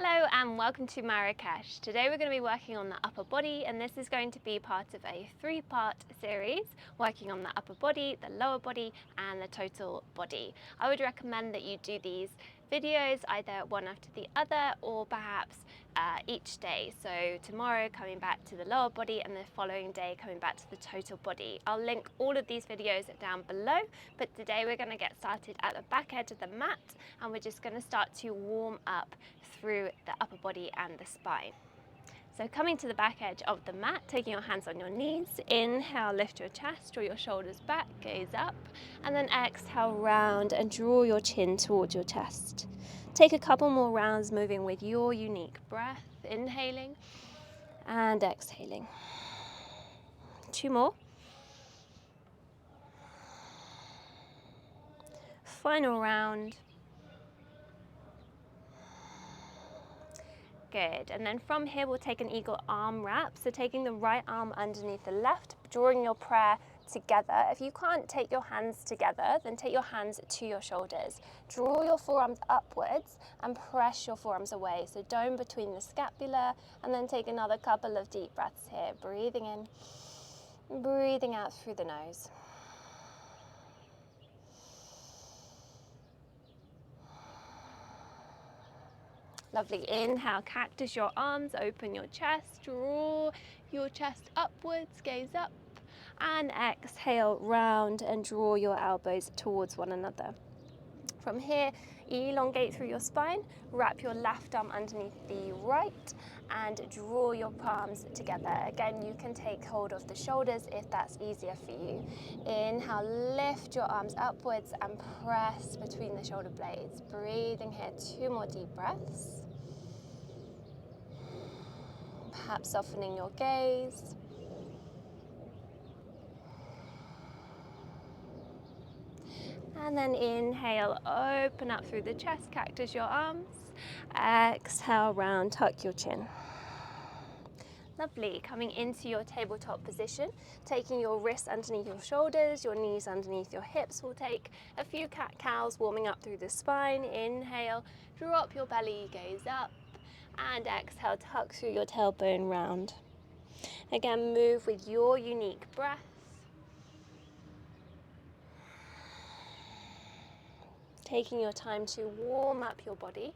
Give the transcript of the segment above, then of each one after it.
Hello and welcome to Marrakesh. Today we're going to be working on the upper body, and this is going to be part of a three-part series working on the upper body, the lower body and the total body. I would recommend that you do these videos either one after the other or perhaps each day. So tomorrow coming back to the lower body and the following day coming back to the total body. I'll link all of these videos down below, but today we're going to get started at the back edge of the mat and we're just going to start to warm up through the upper body and the spine. So coming to the back edge of the mat, taking your hands on your knees, inhale, lift your chest, draw your shoulders back, gaze up, and then exhale, round and draw your chin towards your chest. Take a couple more rounds moving with your unique breath, inhaling and exhaling. 2 more. Final round. Good, and then from here we'll take an eagle arm wrap, so taking the right arm underneath the left, drawing your prayer together. If you can't take your hands together, then take your hands to your shoulders. Draw your forearms upwards and press your forearms away, so dome between the scapula, and then take another couple of deep breaths here, breathing in, breathing out through the nose. Lovely. Inhale, cactus your arms, open your chest, draw your chest upwards, gaze up, and exhale, round and draw your elbows towards one another. From here, elongate through your spine, wrap your left arm underneath the right, and draw your palms together. Again, you can take hold of the shoulders if that's easier for you. Inhale, lift your arms upwards and press between the shoulder blades. Breathing here, 2 more deep breaths. Perhaps softening your gaze. And then inhale, open up through the chest, cactus your arms. Exhale, round, tuck your chin. Lovely. Coming into your tabletop position, taking your wrists underneath your shoulders, your knees underneath your hips. We'll take a few cat-cows, warming up through the spine. Inhale, drop your belly, gaze up. And exhale, tuck through your tailbone round. Again, move with your unique breath. Taking your time to warm up your body.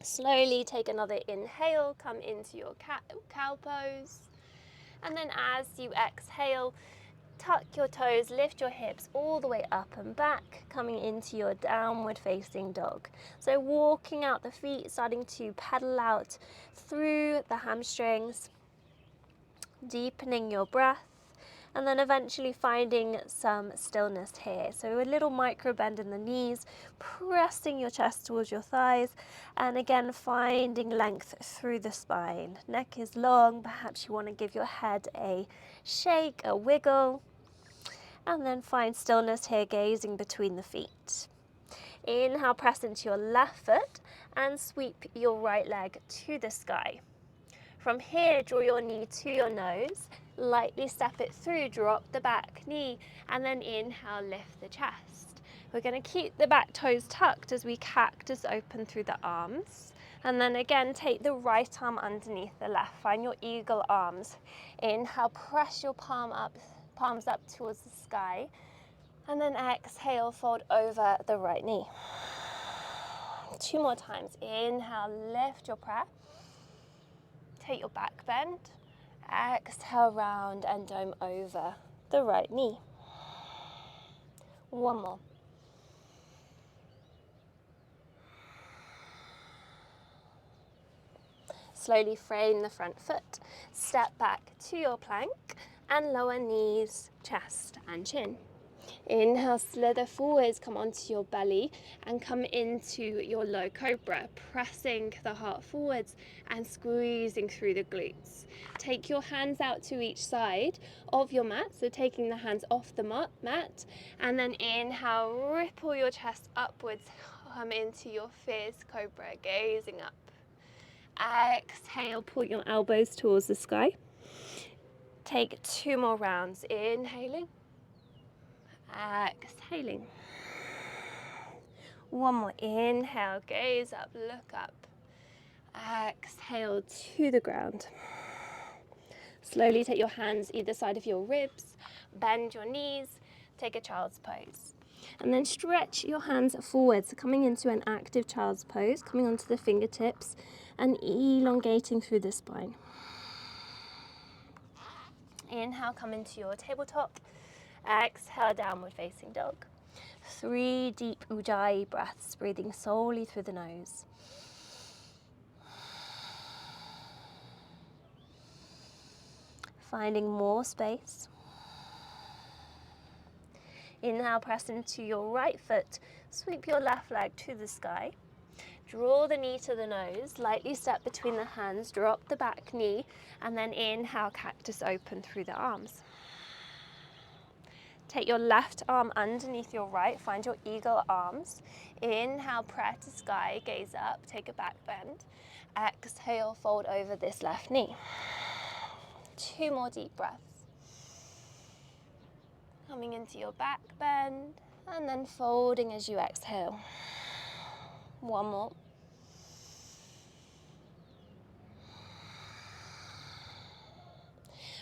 Slowly take another inhale, come into your cow pose. And then as you exhale, tuck your toes, lift your hips all the way up and back, coming into your downward facing dog. So walking out the feet, starting to pedal out through the hamstrings, deepening your breath, and then eventually finding some stillness here. So a little micro bend in the knees, pressing your chest towards your thighs, and again finding length through the spine. Neck is long, perhaps you want to give your head a shake, a wiggle, and then find stillness here, gazing between the feet. Inhale, press into your left foot and sweep your right leg to the sky. From here, draw your knee to your nose, lightly step it through, drop the back knee, and then inhale, lift the chest. We're going to keep the back toes tucked as we cactus open through the arms. And then again, take the right arm underneath the left. Find your eagle arms. Inhale, press your palms up towards the sky. And then exhale, fold over the right knee. 2 more times. Inhale, lift your prayer. Take your back bend. Exhale, round and dome over the right knee. 1 more. Slowly frame the front foot, step back to your plank and lower knees, chest and chin. Inhale, slither forwards, come onto your belly and come into your low cobra, pressing the heart forwards and squeezing through the glutes. Take your hands out to each side of your mat, so taking the hands off the mat, and then inhale, ripple your chest upwards, come into your fierce cobra, gazing up. Exhale, pull your elbows towards the sky. Take 2 more rounds, inhaling. Exhaling. One more. Inhale, gaze up, look up. Exhale to the ground. Slowly take your hands either side of your ribs, bend your knees, take a child's pose. And then stretch your hands forwards, coming into an active child's pose, coming onto the fingertips and elongating through the spine. Inhale, come into your tabletop. Exhale, downward facing dog. 3 deep Ujjayi breaths, breathing solely through the nose. Finding more space. Inhale, press into your right foot. Sweep your left leg to the sky. Draw the knee to the nose. Lightly step between the hands. Drop the back knee. And then inhale, cactus open through the arms. Take your left arm underneath your right. Find your eagle arms. Inhale, prayer to sky. Gaze up. Take a back bend. Exhale, fold over this left knee. 2 more deep breaths. Coming into your back bend and then folding as you exhale. 1 more.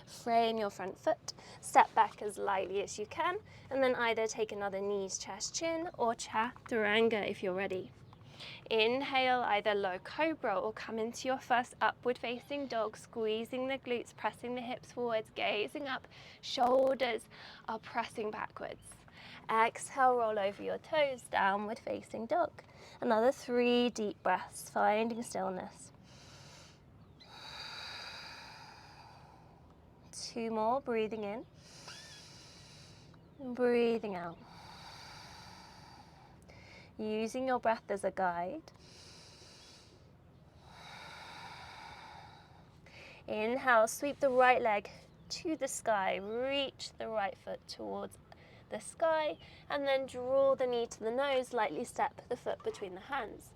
Frame your front foot, step back as lightly as you can, and then either take another knees, chest, chin, or Chaturanga if you're ready. Inhale, either low Cobra or come into your first upward facing dog, squeezing the glutes, pressing the hips forwards, gazing up, shoulders are pressing backwards. Exhale, roll over your toes, downward facing dog. Another 3 deep breaths, finding stillness. 2 more, breathing in, and breathing out. Using your breath as a guide. Inhale, sweep the right leg to the sky, reach the right foot towards the sky, and then draw the knee to the nose, lightly step the foot between the hands.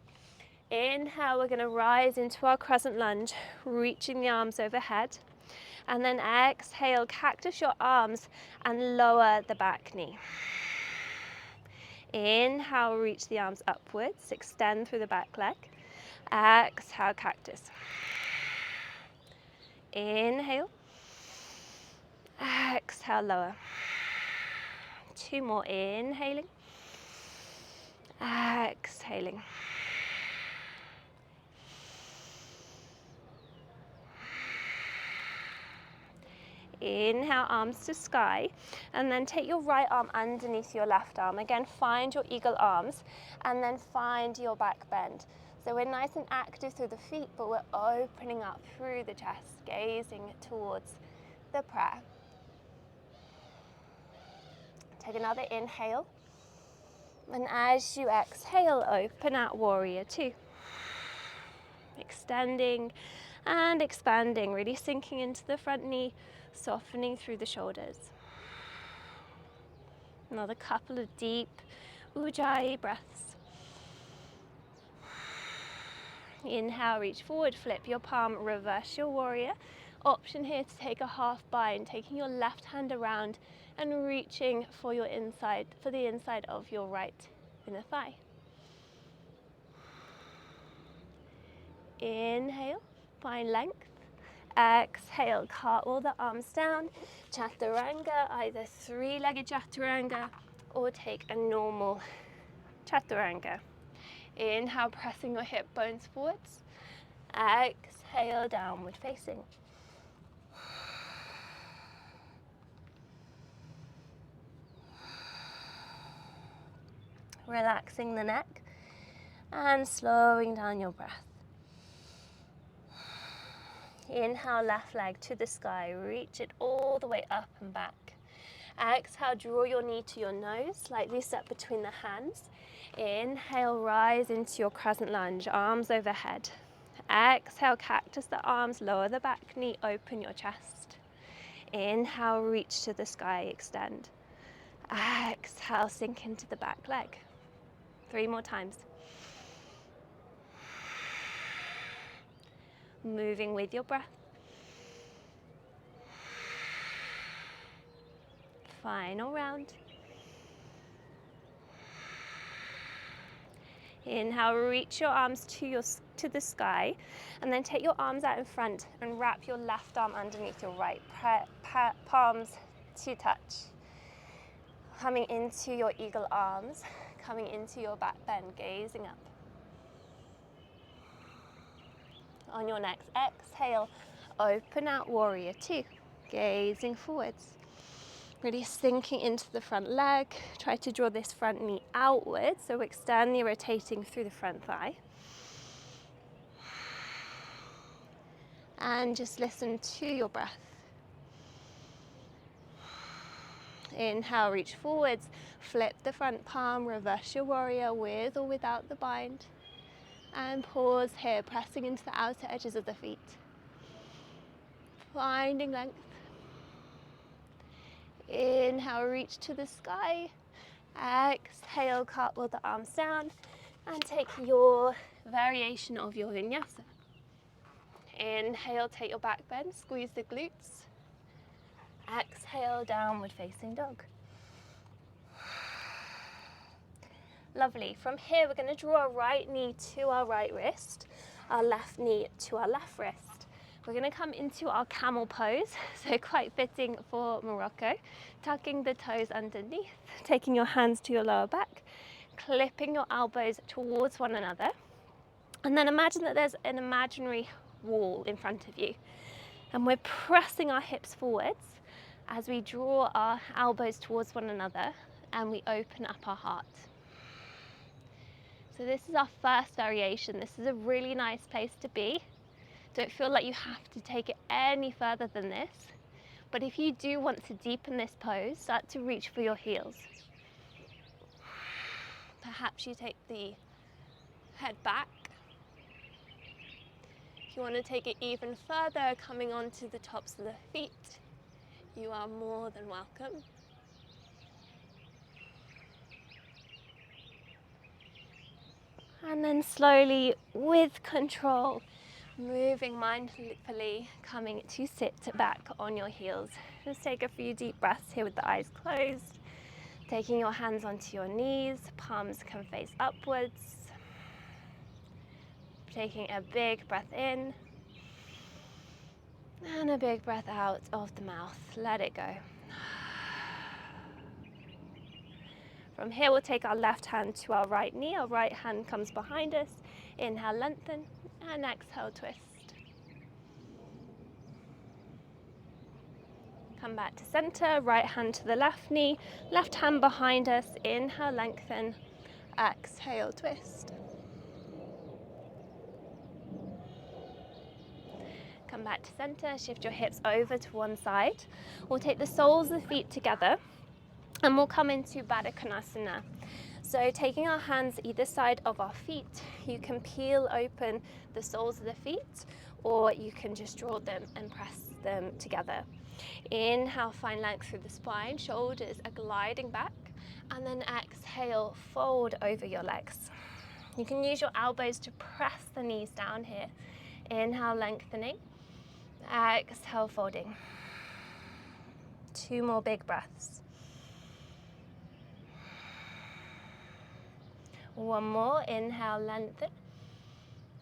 Inhale, we're going to rise into our crescent lunge, reaching the arms overhead. And then exhale, cactus your arms and lower the back knee. Inhale, reach the arms upwards, extend through the back leg. Exhale, cactus. Inhale. Exhale, lower. 2 more, inhaling. Exhaling. Inhale, arms to sky, and then take your right arm underneath your left arm. Again, find your eagle arms, and then find your back bend. So we're nice and active through the feet, but we're opening up through the chest, gazing towards the prayer. Take another inhale, and as you exhale, open out warrior 2. Extending and expanding, really sinking into the front knee, softening through the shoulders. Another couple of deep Ujjayi breaths. Inhale, reach forward, flip your palm, reverse your warrior. Option here to take a half bind, taking your left hand around and reaching for the inside of your right inner thigh. Inhale, find length. Exhale, cartwheel the arms down. Chaturanga, either 3-legged Chaturanga or take a normal Chaturanga. Inhale, pressing your hip bones forwards. Exhale, downward facing. Relaxing the neck and slowing down your breath. Inhale, left leg to the sky, reach it all the way up and back. Exhale, draw your knee to your nose, slightly step between the hands. Inhale, rise into your crescent lunge, arms overhead. Exhale, cactus the arms, lower the back knee, open your chest. Inhale, reach to the sky, extend. Exhale, sink into the back leg. 3 more times. Moving with your breath. Final round. Inhale, reach your arms to the sky, and then take your arms out in front and wrap your left arm underneath your right, palms to touch. Coming into your eagle arms, coming into your back bend, gazing up. On your next exhale, open out warrior two, gazing forwards. Really sinking into the front leg. Try to draw this front knee outwards, so externally rotating through the front thigh. And just listen to your breath. Inhale, reach forwards, flip the front palm, reverse your warrior with or without the bind. And pause here, pressing into the outer edges of the feet. Finding length. Inhale, reach to the sky. Exhale, cartwheel the arms down and take your variation of your Vinyasa. Inhale, take your back bend, squeeze the glutes. Exhale, downward facing dog. Lovely. From here, we're going to draw our right knee to our right wrist, our left knee to our left wrist. We're going to come into our camel pose, so quite fitting for Morocco. Tucking the toes underneath, taking your hands to your lower back, clipping your elbows towards one another. And then imagine that there's an imaginary wall in front of you. And we're pressing our hips forwards as we draw our elbows towards one another and we open up our heart. So this is our first variation. This is a really nice place to be. Don't feel like you have to take it any further than this. But if you do want to deepen this pose, start to reach for your heels. Perhaps you take the head back. If you want to take it even further, coming onto the tops of the feet, you are more than welcome. And then slowly, with control, moving mindfully, coming to sit back on your heels. Just take a few deep breaths here with the eyes closed. Taking your hands onto your knees, palms can face upwards. Taking a big breath in. And a big breath out of the mouth. Let it go. From here, we'll take our left hand to our right knee. Our right hand comes behind us. Inhale, lengthen, and exhale, twist. Come back to center, right hand to the left knee, left hand behind us. Inhale, lengthen, exhale, twist. Come back to center, shift your hips over to one side. We'll take the soles of the feet together and we'll come into Badanasana. So taking our hands either side of our feet, you can peel open the soles of the feet or you can just draw them and press them together. Inhale, find length through the spine, shoulders are gliding back, and then exhale, fold over your legs. You can use your elbows to press the knees down here. Inhale, lengthening, exhale, folding. 2 more big breaths. 1 more, inhale, lengthen,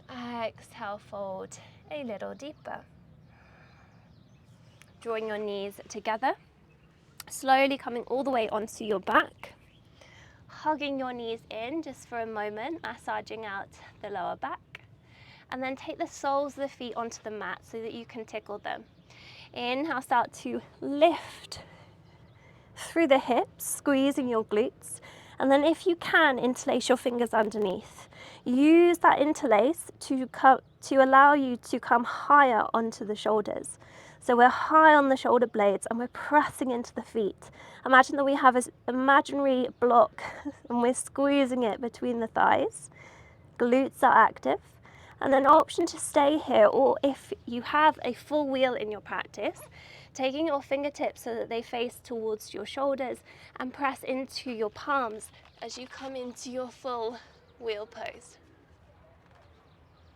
exhale, fold a little deeper. Drawing your knees together, slowly coming all the way onto your back, hugging your knees in just for a moment, massaging out the lower back, and then take the soles of the feet onto the mat so that you can tickle them. Inhale, start to lift through the hips, squeezing your glutes, and then if you can, interlace your fingers underneath. Use that interlace to allow you to come higher onto the shoulders. So we're high on the shoulder blades and we're pressing into the feet. Imagine that we have an imaginary block and we're squeezing it between the thighs. Glutes are active. And then option to stay here, or if you have a full wheel in your practice, taking your fingertips so that they face towards your shoulders and press into your palms as you come into your full wheel pose.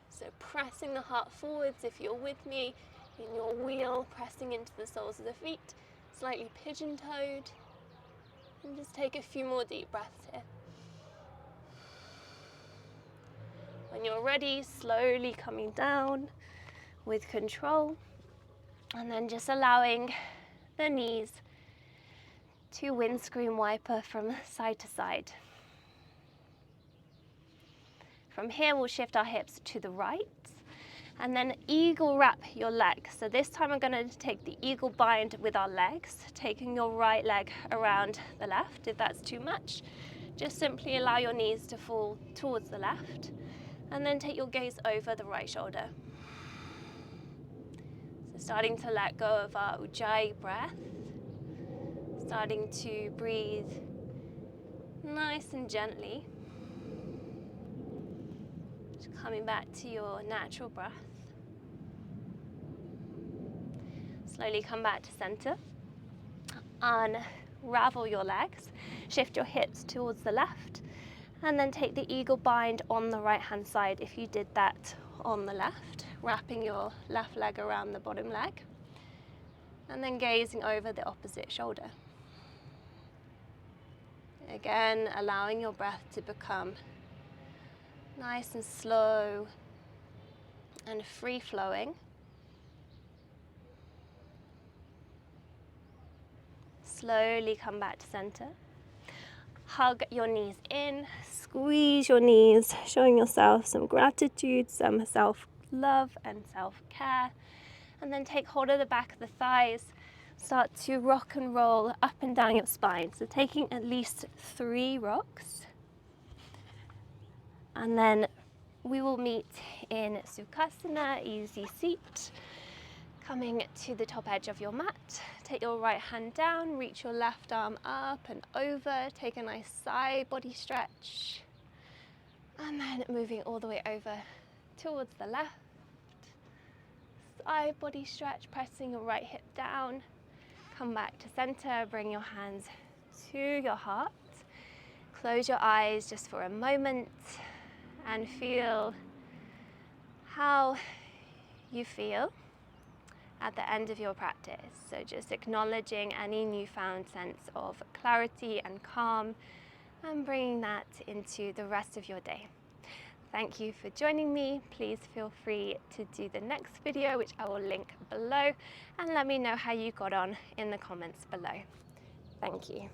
So pressing the heart forwards if you're with me in your wheel, pressing into the soles of the feet, slightly pigeon-toed, and just take a few more deep breaths here. When you're ready, slowly coming down with control, and then just allowing the knees to windscreen wiper from side to side. From here, we'll shift our hips to the right, and then eagle wrap your leg. So this time I'm going to take the eagle bind with our legs, taking your right leg around the left. If that's too much, just simply allow your knees to fall towards the left, and then take your gaze over the right shoulder. So starting to let go of our Ujjayi breath, starting to breathe nice and gently. Just coming back to your natural breath. Slowly come back to center. Unravel your legs, shift your hips towards the left, and then take the eagle bind on the right hand side if you did that on the left, wrapping your left leg around the bottom leg, and then gazing over the opposite shoulder. Again, allowing your breath to become nice and slow and free flowing. Slowly come back to center. Hug your knees in, squeeze your knees, showing yourself some gratitude, some self-love and self-care. And then take hold of the back of the thighs. Start to rock and roll up and down your spine. So taking at least 3 rocks. And then we will meet in Sukhasana, easy seat. Coming to the top edge of your mat, take your right hand down, reach your left arm up and over, take a nice side body stretch, and then moving all the way over towards the left, side body stretch, pressing your right hip down, come back to center, bring your hands to your heart, close your eyes just for a moment and feel how you feel at the end of your practice. So just acknowledging any newfound sense of clarity and calm and bringing that into the rest of your day. Thank you for joining me. Please feel free to do the next video, which I will link below, and let me know how you got on in the comments below. Thank you.